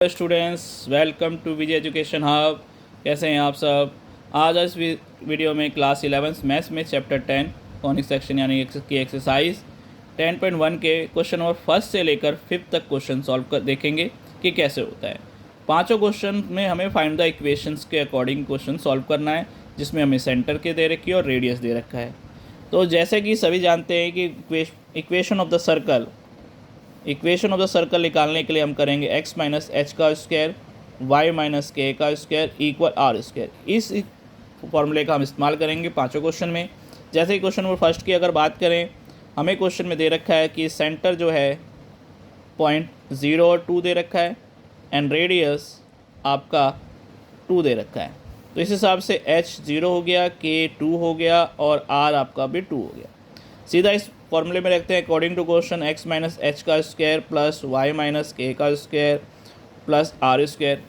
Students, welcome to Vijay education hub. कैसे हैं आप सब। आज इस वीडियो में क्लास 11 मैथ्स में चैप्टर 10 कॉनिक सेक्शन यानी की एक्सरसाइज 10.1 के क्वेश्चन नंबर फर्स्ट से लेकर 5th तक क्वेश्चन सॉल्व कर देखेंगे कि कैसे होता है। पांचों क्वेश्चन में हमें फाइंड द इक्वेशंस के अकॉर्डिंग क्वेश्चन सॉल्व करना है, जिसमें हमें सेंटर के दे रखी है और रेडियस दे रखा है। तो जैसे कि सभी जानते हैं कि इक्वेशन ऑफ द सर्कल निकालने के लिए हम करेंगे x माइनस एच का स्क्वायर y माइनस के का स्क्वायर इक्वल आर स्क्वायर। इस फॉर्मूले का हम इस्तेमाल करेंगे पांचों क्वेश्चन में। जैसे कि क्वेश्चन नंबर फर्स्ट की अगर बात करें, हमें क्वेश्चन में दे रखा है कि सेंटर जो है 0.0 और 2 दे रखा है एंड रेडियस आपका 2 दे रखा है। तो इस हिसाब से h 0 हो गया, k 2 हो गया और r आपका भी 2 हो गया। सीधा इस फॉर्मूले में रखते हैं according to question x minus h का square plus y minus k का स्क्वायर प्लस आर स्क्वायर।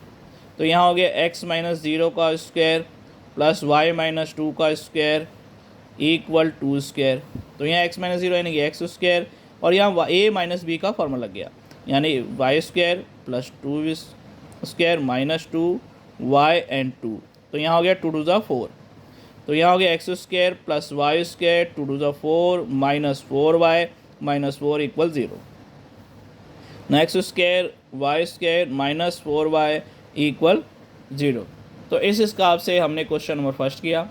तो यहाँ हो गया x माइनस 0 का स्क्वायर प्लस वाई माइनस 2 का स्क्वायर इक्वल 2 स्क्वायर। तो यहाँ x माइनस 0 यानी कि एक्स स्क्वायर और यहाँ a माइनस बी का फॉर्मूला लग गया, यानी y square plus 2 square minus 2 y and 2। तो यहाँ हो गया 2 टू ज़ा 4। तो यहाँ हो गया x square plus y square 2 two ज़ा 4 minus 4y minus 4 equal 0। X square y square minus 4y equal 0। तो इस हिसाब से हमने क्वेश्चन नंबर फर्स्ट किया।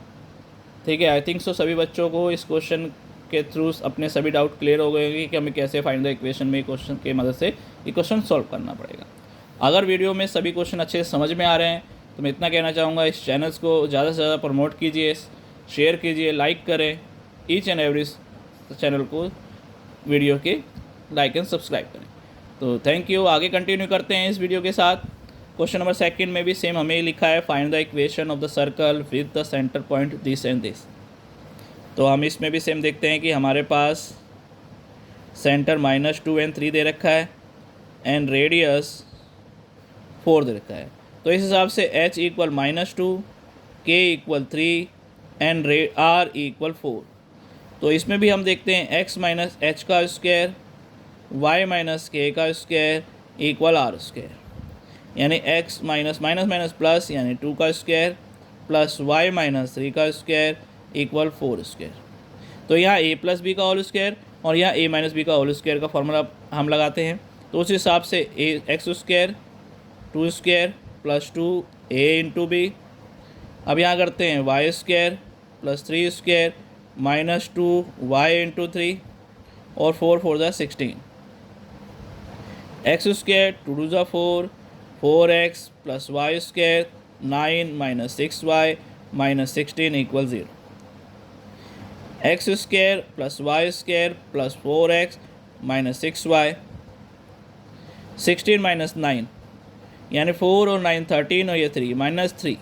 ठीक है, आई थिंक सो सभी बच्चों को इस क्वेश्चन के थ्रू अपने सभी डाउट क्लियर हो गए होंगे कि हमें कैसे फाइंड द इक्वेशन में क्वेश्चन की मदद से ये क्वेश्चन सॉल्व करना पड़ेगा। अगर वीडियो में सभी क्वेश्चन अच्छे से समझ में आ रहे हैं तो मैं इतना कहना चाहूँगा, इस चैनल्स को ज़्यादा से ज़्यादा प्रमोट कीजिए, शेयर कीजिए, लाइक करें ईच एंड एवरी चैनल को, वीडियो के लाइक एंड सब्सक्राइब करें। तो थैंक यू। आगे कंटिन्यू करते हैं इस वीडियो के साथ। क्वेश्चन नंबर सेकंड में भी सेम हमें लिखा है find the equation of the circle with the centre point this and this. तो हम इसमें भी सेम देखते हैं कि हमारे पास सेंटर -2 और 3 दे रखा है एंड रेडियस 4 दे रखा है। तो इस हिसाब से h equal -2, k equal 3 and r equal 4। तो इसमें भी हम देखते हैं x माइनस एच का स्क्वायर y माइनस के का स्क्वायर इक्वल आर स्क्वायर, यानी x minus minus minus plus यानी 2 का स्क्वायर प्लस y माइनस 3 का स्क्वायर इक्वल 4 स्क्वायर। तो यहाँ a प्लस बी का होल स्क्वायर और यहाँ a माइनस बी का होल स्क्वायर का फॉर्मूला हम लगाते हैं। तो उस हिसाब से x square 2 square plus 2 a into b. अब यहाँ करते हैं y square plus 3 square minus 2 y into 3 और 4 4 ज़ा 16। एक्स स्क्वायर 2 टू ज़ा 4 4x plus y square 9 minus 6y minus 16 equal 0। X square plus y square plus 4x minus 6y 16 माइनस 9 यानी 4 और 9 13 और ये 3 माइनस 3।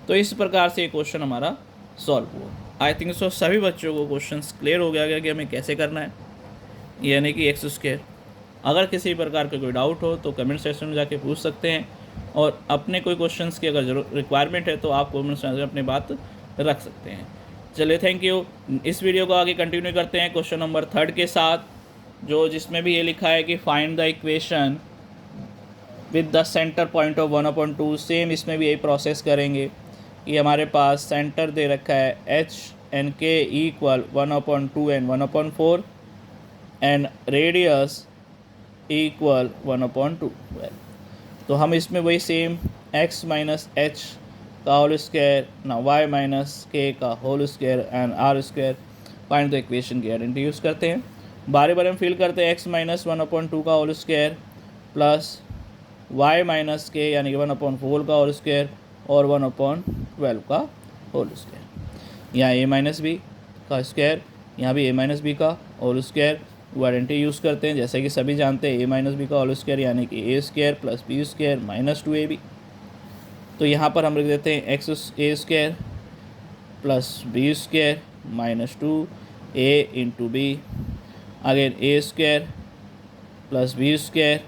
तो इस प्रकार से ये क्वेश्चन हमारा सॉल्व हुआ। आई थिंक सो सभी बच्चों को क्वेश्चन क्लियर हो गया कि हमें कैसे करना है, यानी कि एक्स स्क्वायर। अगर किसी प्रकार का कोई डाउट हो तो कमेंट सेक्शन में जाके पूछ सकते हैं और अपने कोई क्वेश्चंस की अगर रिक्वायरमेंट है तो आप कमेंट सेक्शन में अपनी बात रख सकते हैं। चलिए, थैंक यू। इस वीडियो को आगे कंटिन्यू करते हैं क्वेश्चन नंबर 3 के साथ, जिसमें भी ये लिखा है कि find the equation with the centre point of 1/2। Same इसमें भी यही प्रोसेस करेंगे कि हमारे पास सेंटर दे रखा है h and k equal 1/2 and 1/4 and radius equal 1/2। तो हम इसमें वही सेम x माइनस एच का होल स्क्वायर ना y माइनस के का whole square and r square find the equation की आइडेंटिटी यूज़ करते हैं। बारे बारे में फिल करते हैं x माइनस 1/2 का whole square plus y minus k यानी कि 1/4 का होल स्क्वायर और 1/12 का होल स्क्वायर। यहाँ a माइनस बी का स्क्वायर, यहाँ भी a माइनस बी का होल स्क्वायर आइडेंटिटी यूज़ करते हैं। जैसे कि सभी जानते हैं a माइनस बी का होल स्क्वायर यानी कि a square plus b square minus 2ab। तो यहाँ पर हम लिख देते हैं x a square plus b square minus 2a into b, again a square plus b square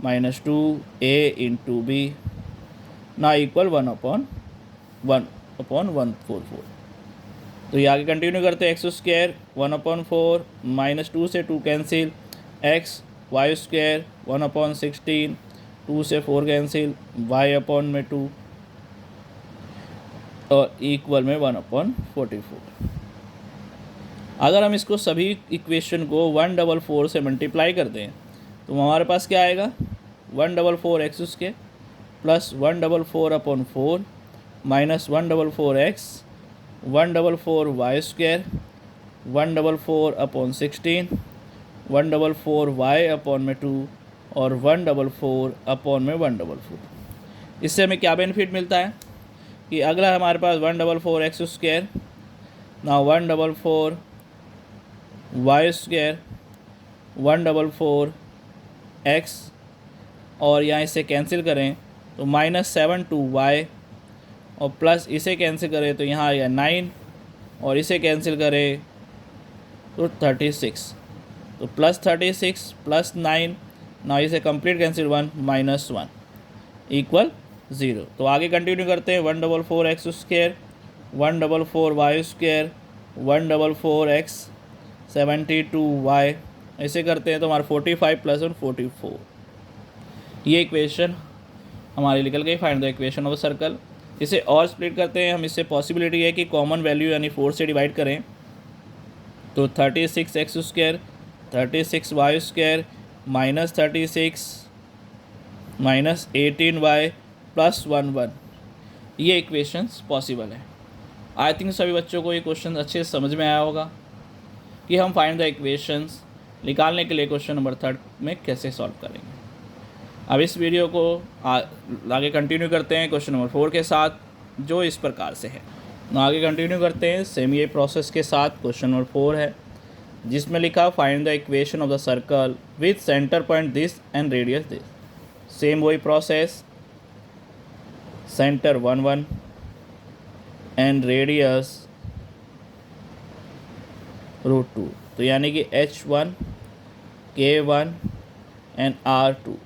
minus 2a into B ना इक्वल 1/144। तो ये आगे कंटिन्यू करते हैं। एक्स स्क्वायर 1/4 माइनस 2 से 2 कैंसिल, एक्स वाई स्क्वायर 1/16 2 से 4 कैंसिल, y अपॉन में 2 और इक्वल में 1/44। अगर हम इसको सभी इक्वेशन को 144 से मल्टीप्लाई कर दें तो हमारे पास क्या आएगा, 144x² plus 144/4 minus 144x 144y², 144/16, 144y/2 और 144/144। इससे हमें क्या बेनिफिट मिलता है कि अगला हमारे पास 144x², ना 144y², 144x और यहाँ इसे कैंसिल करें तो -7/2y और प्लस इसे कैंसिल करें तो यहाँ आएगा 9 और इसे कैंसिल करें तो 36, तो +36 + 9, ना इसे कंप्लीट कैंसिल 1 -1 इक्वल 0। तो आगे कंटिन्यू करते हैं, 144x², 144y², 144x 72y, ऐसे करते हैं तो हमारा 45 + 1 44। ये इक्वेशन हमारी निकल गई, find the equation of circle. इसे और स्प्लिट करते हैं हम, इससे पॉसिबिलिटी है कि कॉमन वैल्यू यानी 4 से डिवाइड करें तो 36x² 36y² -36 -18y + 1 ये इक्वेशंस पॉसिबल है। आई थिंक सभी बच्चों को ये क्वेश्चन अच्छे से समझ में आया होगा कि हम फाइंड द इक्वेशंस निकालने के लिए क्वेश्चन नंबर 3 में कैसे सॉल्व करेंगे। अब इस वीडियो को आगे कंटिन्यू करते हैं क्वेश्चन नंबर 4 के साथ, जो इस प्रकार से है। आगे कंटिन्यू करते हैं सेम ये प्रोसेस के साथ। क्वेश्चन नंबर 4 है जिसमें लिखा find the equation of the circle with centre point this and radius this. Same वही प्रोसेस, सेंटर 1 1 एंड रेडियस √2, तो यानी कि H1 K1 and R2।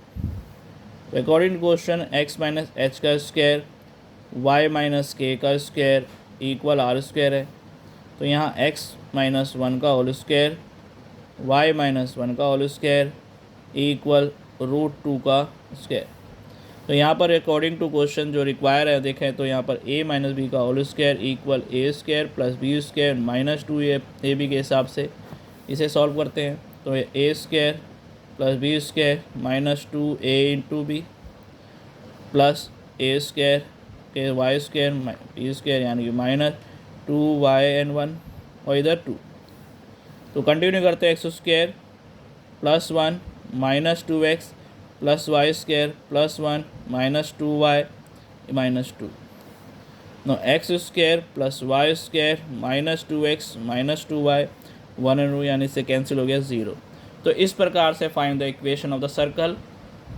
According to question x - h² y - k² equal r² है, तो यहाँ x - 1 का whole square y - 1 का whole square equal √2 का स्क्वायर। तो यहाँ पर अकॉर्डिंग टू क्वेश्चन जो रिक्वायर है देखें तो यहाँ पर a - b का whole square equal a² + b² -2 ab के हिसाब से इसे सॉल्व करते हैं। तो ये a² + b² -2a × b plus a² के y² b² यानी कि -2y/1 और इधर 2। तो कंटिन्यू करते हैं, x² + 1 -2x + y² + 1 -2y -2। No x² + y² -2x -2y 1 और 2 यानी से कैंसिल हो गया 0। तो इस प्रकार से find the equation of the circle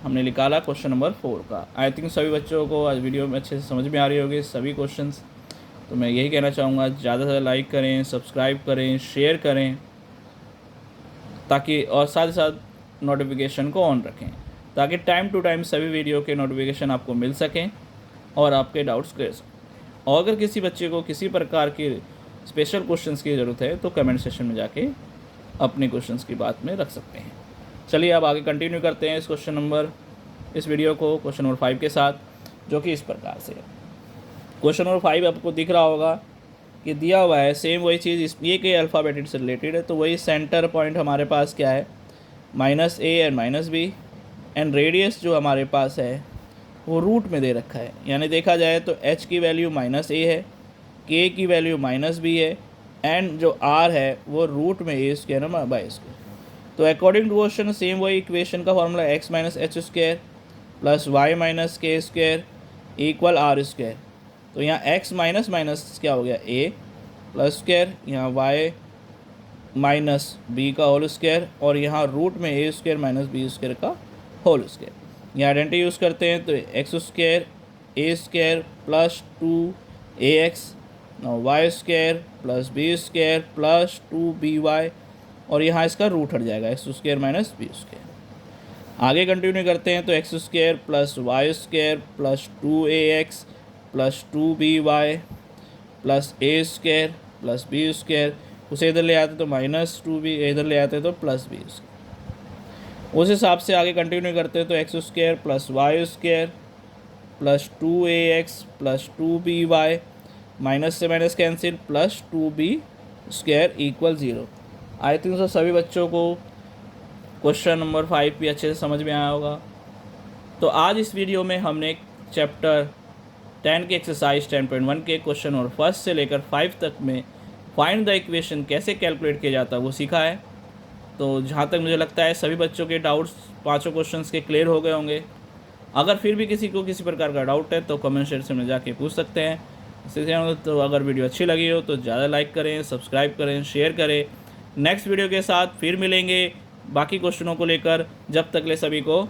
हमने निकाला क्वेश्चन नंबर 4 का। आई थिंक सभी बच्चों को आज वीडियो में अच्छे से समझ में आ रही होगी सभी क्वेश्चंस। तो मैं यही कहना चाहूँगा, ज़्यादा से ज़्यादा लाइक करें, सब्सक्राइब करें, शेयर करें, ताकि और साथ ही साथ नोटिफिकेशन को ऑन रखें ताकि टाइम टू टाइम सभी वीडियो के नोटिफिकेशन आपको मिल सकें और आपके डाउट्स क्लियर सकें। और अगर किसी बच्चे को किसी प्रकार की स्पेशल क्वेश्चंस की ज़रूरत है तो कमेंट सेक्शन में जाके अपने क्वेश्चंस की बात में रख सकते हैं। चलिए अब आगे कंटिन्यू करते हैं इस वीडियो को क्वेश्चन नंबर 5 के साथ, जो कि इस प्रकार से है। क्वेश्चन नंबर 5 आपको दिख रहा होगा कि दिया हुआ है सेम वही चीज़, ये के अल्फ़ाबेट से रिलेटेड है। तो वही सेंटर पॉइंट हमारे पास क्या है, -a and -b and radius जो हमारे पास है वो रूट में दे रखा है। यानी देखा जाए तो h की वैल्यू -a है, k की वैल्यू -b है एंड जो r है वो रूट में a² / तो अकॉर्डिंग टू क्वेश्चन सेम वही इक्वेशन का formula x - h² + y - k² equal r²। तो यहाँ x माइनस क्या हो गया a प्लस स्क्वायर, यहाँ y - b का होल स्क्वायर और यहाँ रूट में a² - b² का होल स्क्वायर। यहाँ आइडेंटिटी यूज़ करते हैं तो x² a² + 2ax y² + b² + 2by और यहाँ इसका रूट हट जाएगा x² - b²। आगे कंटिन्यू करते हैं तो x² + y² + 2ax + 2by + a² + b², उसे इधर ले आते तो -2b, इधर ले आते तो +b²। उस हिसाब से आगे कंटिन्यू करते हैं तो x square plus y square plus 2ax plus 2by minus से minus cancel plus 2b square equal 0। I think so सभी बच्चों को क्वेश्चन नंबर 5 भी अच्छे से समझ में आया होगा। तो आज इस वीडियो में हमने चैप्टर 10 के एक्सरसाइज 10.1 के क्वेश्चन और फर्स्ट से लेकर 5 तक में फाइंड द इक्वेशन कैसे कैलकुलेट किया जाता है वो सीखा है। तो जहाँ तक मुझे लगता है सभी बच्चों के डाउट्स पाँचों क्वेश्चंस के क्लियर हो गए होंगे। अगर फिर भी किसी को किसी प्रकार का डाउट है तो कमेंट सेक्शन में जाके पूछ सकते हैं। तो अगर वीडियो अच्छी लगी हो तो ज़्यादा लाइक करें, सब्सक्राइब करें, शेयर करें। नेक्स्ट वीडियो के साथ फिर मिलेंगे बाकी क्वेश्चनों को लेकर। जब तक ले सभी को